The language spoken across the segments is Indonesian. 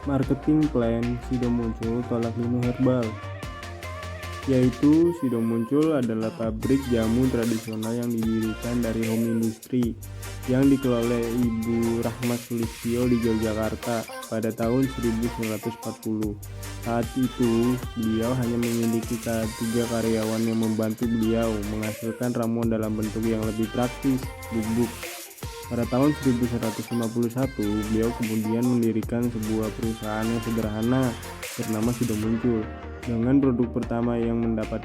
marketing plan Sido Muncul Tolak Linu Herbal, yaitu Sido Muncul adalah pabrik jamu tradisional yang didirikan dari home industry yang dikelola Ibu Rahmat Sulistyo di Yogyakarta pada tahun 1940. Saat itu, beliau hanya memiliki 3 karyawan yang membantu beliau menghasilkan ramuan dalam bentuk yang lebih praktis, bubuk. Pada tahun 1151, beliau kemudian mendirikan sebuah perusahaan yang sederhana bernama Sido Muncul, dengan produk pertama yang mendapat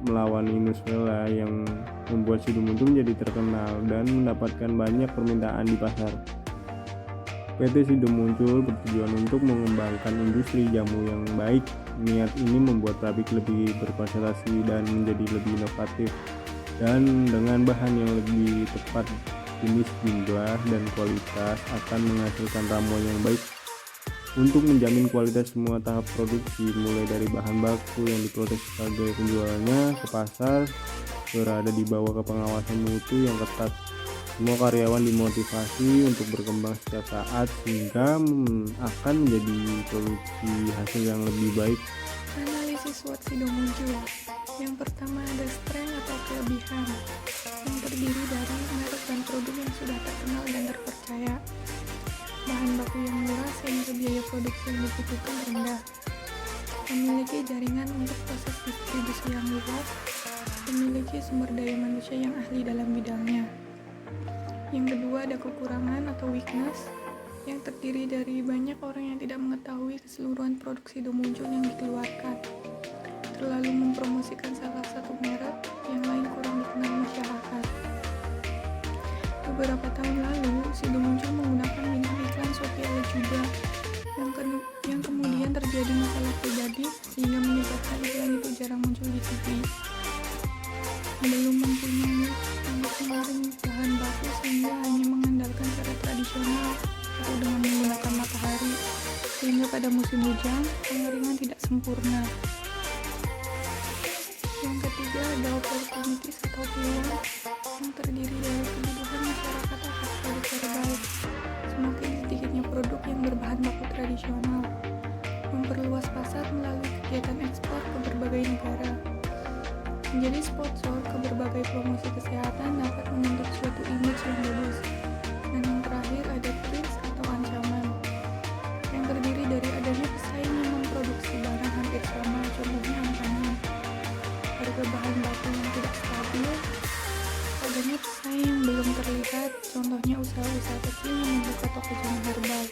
melawan Venezuela yang membuat Sido Muncul menjadi terkenal dan mendapatkan banyak permintaan di pasar. PT Sido Muncul bertujuan untuk mengembangkan industri jamu yang baik. Niat ini membuat pabrik lebih berkonsentrasi dan menjadi lebih inovatif, dan dengan bahan yang lebih tepat jenis, jumlah, dan kualitas akan menghasilkan ramuan yang baik. Untuk menjamin kualitas semua tahap produksi, mulai dari bahan baku yang diproses sebagai penjualannya ke pasar, berada di bawah pengawasan mutu yang ketat. Semua karyawan dimotivasi untuk berkembang setiap saat sehingga akan menjadi produksi hasil yang lebih baik. Analisis SWOT Sido Muncul. Yang pertama ada strength atau kelebihan, yang terdiri dari merek dan produk yang sudah terkenal dan terpercaya. Bahan baku yang murah sehingga biaya produksi yang dibutuhkan rendah. Memiliki jaringan untuk proses distribusi yang luas. Memiliki sumber daya manusia yang ahli dalam bidangnya. Yang kedua ada kekurangan atau weakness, yang terdiri dari banyak orang yang tidak mengetahui keseluruhan produk Sido Muncul yang dikeluarkan. Terlalu mempromosikan salah satu merek, yang lain kurang dikenal masyarakat. Beberapa tahun lalu, Sido Muncul menggunakan bintang iklan Sophia Latjuba yang kemudian terjadi masalah pribadi sehingga menyebabkan iklan itu jarang muncul di TV. Belum mempunyai kemarin bahan baku sehingga hanya mengandalkan cara tradisional atau dengan menggunakan matahari, sehingga pada musim hujan pengeringan tidak sempurna. Yang ketiga ada opportunities atau peluang, yang terdiri dari kebutuhan masyarakat atas produk herbal. Semakin sedikitnya produk yang berbahan baku tradisional, memperluas pasar melalui kegiatan ekspor ke berbagai negara. Menjadi sponsor ke berbagai promosi kesehatan dapat membentuk suatu image yang bagus. Dan yang terakhir ada threats atau ancaman, yang terdiri dari adanya pesaing yang memproduksi barang hampir sama, contohnya ancaman harga bahan baku yang tidak stabil, adanya pesaing yang belum terlihat, contohnya usaha-usaha kecil yang membuka toko jamu herbal,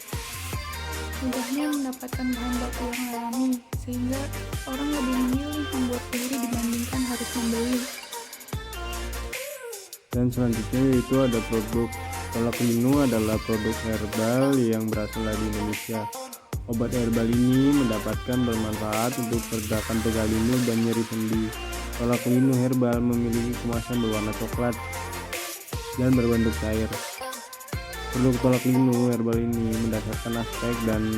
mudahnya mendapatkan bahan baku yang alami, sehingga orang lebih memilih membuat sendiri dibandingkan harus membeli. Dan selanjutnya yaitu ada produk Tolak Linu adalah produk herbal yang berasal dari Indonesia. Obat herbal ini mendapatkan bermanfaat untuk pergerakan pegal linu dan nyeri sendi. Tolak Linu herbal memiliki kemasan berwarna coklat dan berbentuk cair. Produk Tolak Linu herbal ini mendasarkan aspek dan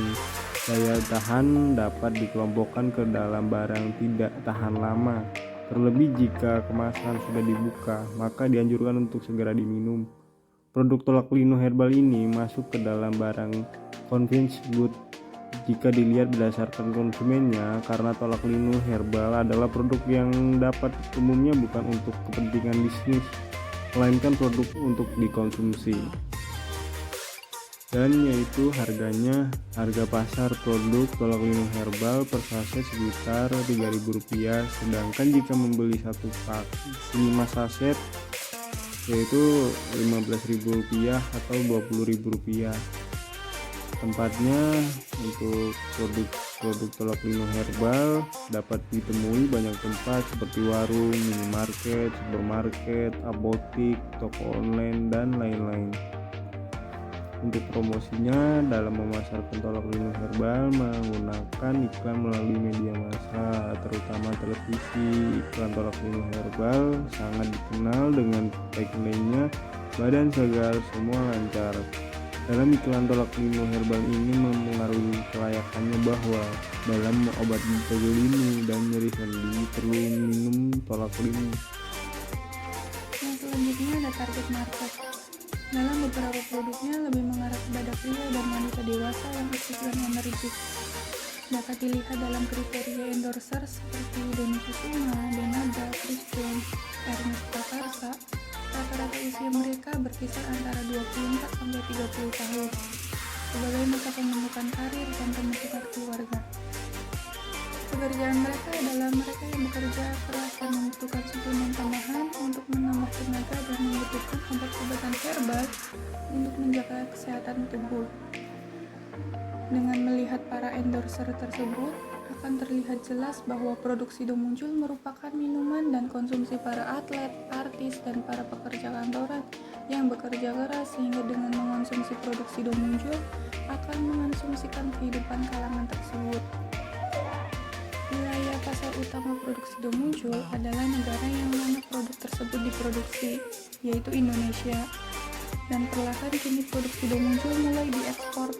daya tahan dapat dikelompokkan ke dalam barang tidak tahan lama. Terlebih jika kemasan sudah dibuka, maka dianjurkan untuk segera diminum. Produk Tolak Linu herbal ini masuk ke dalam barang convenience good jika dilihat berdasarkan konsumennya, karena Tolak Linu herbal adalah produk yang dapat umumnya bukan untuk kepentingan bisnis, melainkan produk untuk dikonsumsi. Dan yaitu harga pasar produk Tolak Linu herbal per saset sekitar Rp3.000, sedangkan jika membeli satu pak 5 saset yaitu Rp15.000 atau Rp20.000. Tempatnya untuk produk Tolak Linu herbal dapat ditemui banyak tempat seperti warung, minimarket, supermarket, apotik, toko online, dan lain-lain. Untuk promosinya dalam memasarkan Tolak Linu herbal menggunakan iklan melalui media massa, terutama televisi. Iklan Tolak Linu herbal sangat dikenal dengan tagline-nya "Badan segar, semua lancar". Dalam iklan Tolak Linu herbal ini memengaruhi kelayakannya bahwa dalam obat pegal linu dan nyeri sendi perlu minum Tolak Linu. Yang selanjutnya ada target market. Dalam beberapa produknya lebih mengarah kepada pria dan wanita dewasa yang aktif dan energik. Dapat dilihat dalam kriteria endorsers seperti Doni Kusuma, Denada, Chris Jones, Ernest Prakarsa. Rata-rata usia mereka berkisar antara 24-30 tahun sebagai masa pembentukan karir dan pembentukan keluarga. Pekerjaan mereka adalah mereka yang bekerja keras dan membutuhkan suplemen tambahan untuk menambah tenaga dan membutuhkan obat-obatan herbal untuk menjaga kesehatan tubuh. Dengan melihat para endorser tersebut, akan terlihat jelas bahwa produk Sido Muncul merupakan minuman dan konsumsi para atlet, artis, dan para pekerja kantoran yang bekerja keras sehingga dengan mengonsumsi produk Sido Muncul akan mengonsumsikan kehidupan kalangan tersebut. Wilayah pasar utama produk Sido Muncul adalah negara yang mana produk tersebut diproduksi, yaitu Indonesia. Dan perlahan kini produk Sido Muncul mulai diekspor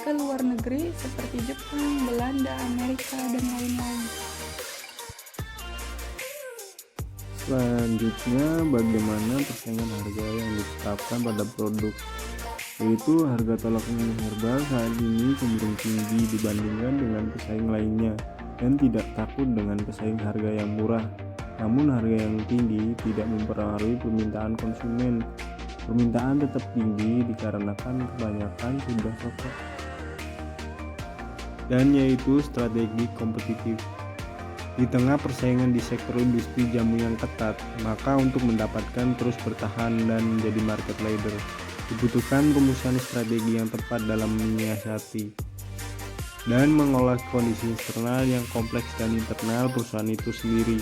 ke luar negeri seperti Jepang, Belanda, Amerika, dan lain-lain. Selanjutnya, bagaimana persaingan harga yang ditetapkan pada produk, yaitu harga tolak minum herbal saat ini cenderung tinggi dibandingkan dengan pesaing lainnya dan tidak takut dengan pesaing harga yang murah. Namun harga yang tinggi tidak mempengaruhi permintaan konsumen. Permintaan tetap tinggi dikarenakan kebanyakan sudah cocok, dan yaitu strategi kompetitif. Di tengah persaingan di sektor industri jamu yang ketat, maka untuk mendapatkan terus bertahan dan menjadi market leader, dibutuhkan rumusan strategi yang tepat dalam menyiasati dan mengolah kondisi eksternal yang kompleks dan internal perusahaan itu sendiri.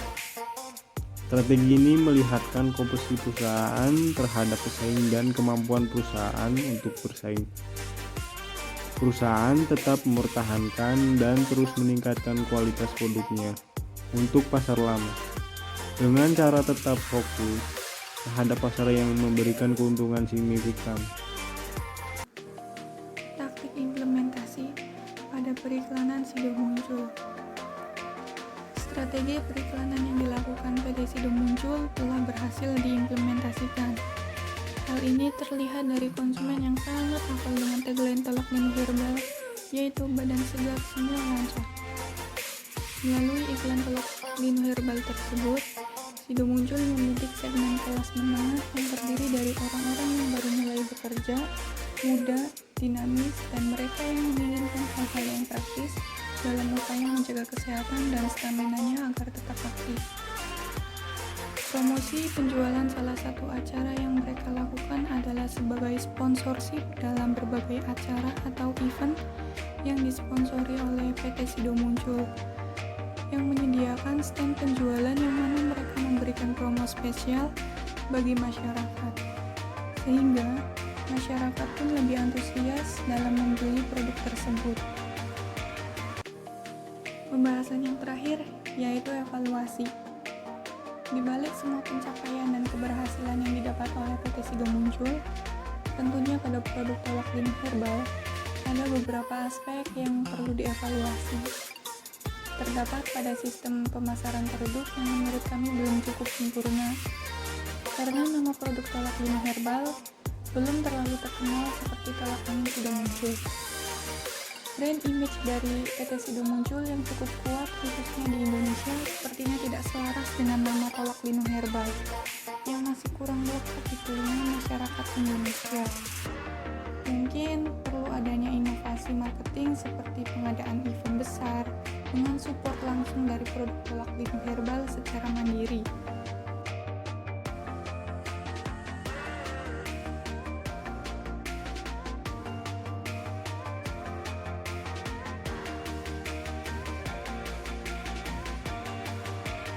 Strategi ini melihatkan komposisi perusahaan terhadap pesaing dan kemampuan perusahaan untuk bersaing. Perusahaan tetap mempertahankan dan terus meningkatkan kualitas produknya untuk pasar lama dengan cara tetap fokus terhadap pasar yang memberikan keuntungan signifikan. Taktik implementasi pada periklanan Sido Muncul. Strategi periklanan yang dilakukan PT Sido Muncul telah berhasil diimplementasikan. Hal ini terlihat dari konsumen yang sangat hafal dengan tagline tolak minum herbal, yaitu badan segar semua lancar. Melalui iklan tolak minum herbal tersebut, Sido Muncul membidik segmen kelas menengah yang terdiri dari orang-orang yang baru mulai bekerja, muda, dinamis, dan mereka yang menginginkan hal-hal yang praktis dalam upaya menjaga kesehatan dan stamina-nya agar tetap aktif. Promosi penjualan salah satu acara yang mereka lakukan adalah sebagai sponsorship dalam berbagai acara atau event yang disponsori oleh PT Sido Muncul, yang menyediakan stand penjualan yang mana mereka memberikan promo spesial bagi masyarakat, sehingga masyarakat pun lebih antusias dalam membeli produk tersebut. Pembahasan yang terakhir yaitu evaluasi. Di balik semua pencapaian dan keberhasilan yang didapat oleh PT Sido Muncul, tentunya pada produk tolak minum herbal, ada beberapa aspek yang perlu dievaluasi. Terdapat pada sistem pemasaran produk yang menurut kami belum cukup sempurna, karena nama produk tolak minum herbal belum terlalu terkenal seperti tolak minum Sido Muncul. Brand image dari PT Sido Muncul yang cukup kuat khususnya di Indonesia sepertinya tidak selaras dengan nama tolak minum herbal yang masih kurang lekat di telinga masyarakat Indonesia. Mungkin perlu adanya inovasi marketing seperti pengadaan event besar dengan support langsung dari produk tolak minum herbal secara mandiri.